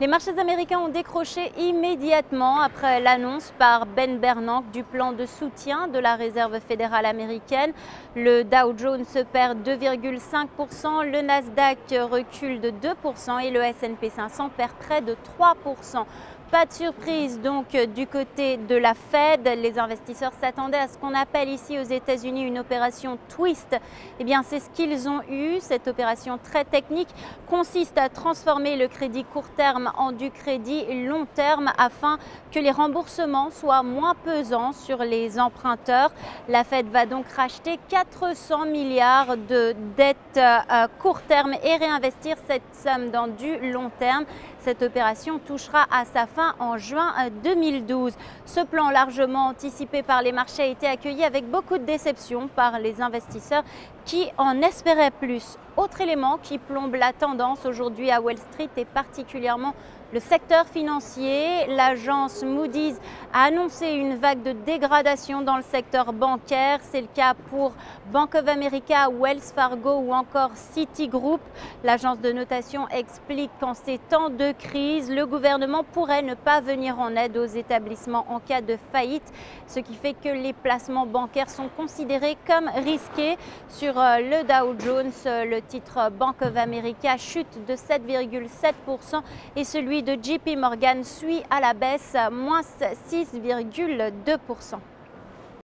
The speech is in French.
Les marchés américains ont décroché immédiatement après l'annonce par Ben Bernanke du plan de soutien de la Réserve fédérale américaine. Le Dow Jones perd 2,5%, le Nasdaq recule de 2% et le S&P 500 perd près de 3%. Pas de surprise donc du côté de la Fed. Les investisseurs s'attendaient à ce qu'on appelle ici aux États-Unis une opération twist. Eh bien, c'est ce qu'ils ont eu. Cette opération très technique consiste à transformer le crédit court terme en du crédit long terme afin que les remboursements soient moins pesants sur les emprunteurs. La Fed va donc racheter 400 milliards de dettes court terme et réinvestir cette somme dans du long terme. Cette opération touchera à sa fin en juin 2012. Ce plan largement anticipé par les marchés a été accueilli avec beaucoup de déception par les investisseurs qui en espéraient plus. Autre élément qui plombe la tendance aujourd'hui à Wall Street et particulièrement le secteur financier, l'agence Moody's a annoncé une vague de dégradation dans le secteur bancaire. C'est le cas pour Bank of America, Wells Fargo ou encore Citigroup. L'agence de notation explique qu'en ces temps de crise, le gouvernement pourrait ne pas venir en aide aux établissements en cas de faillite, ce qui fait que les placements bancaires sont considérés comme risqués. Sur le Dow Jones, le titre Bank of America chute de 7,7% et celui de JP Morgan suit à la baisse, moins 6,2%.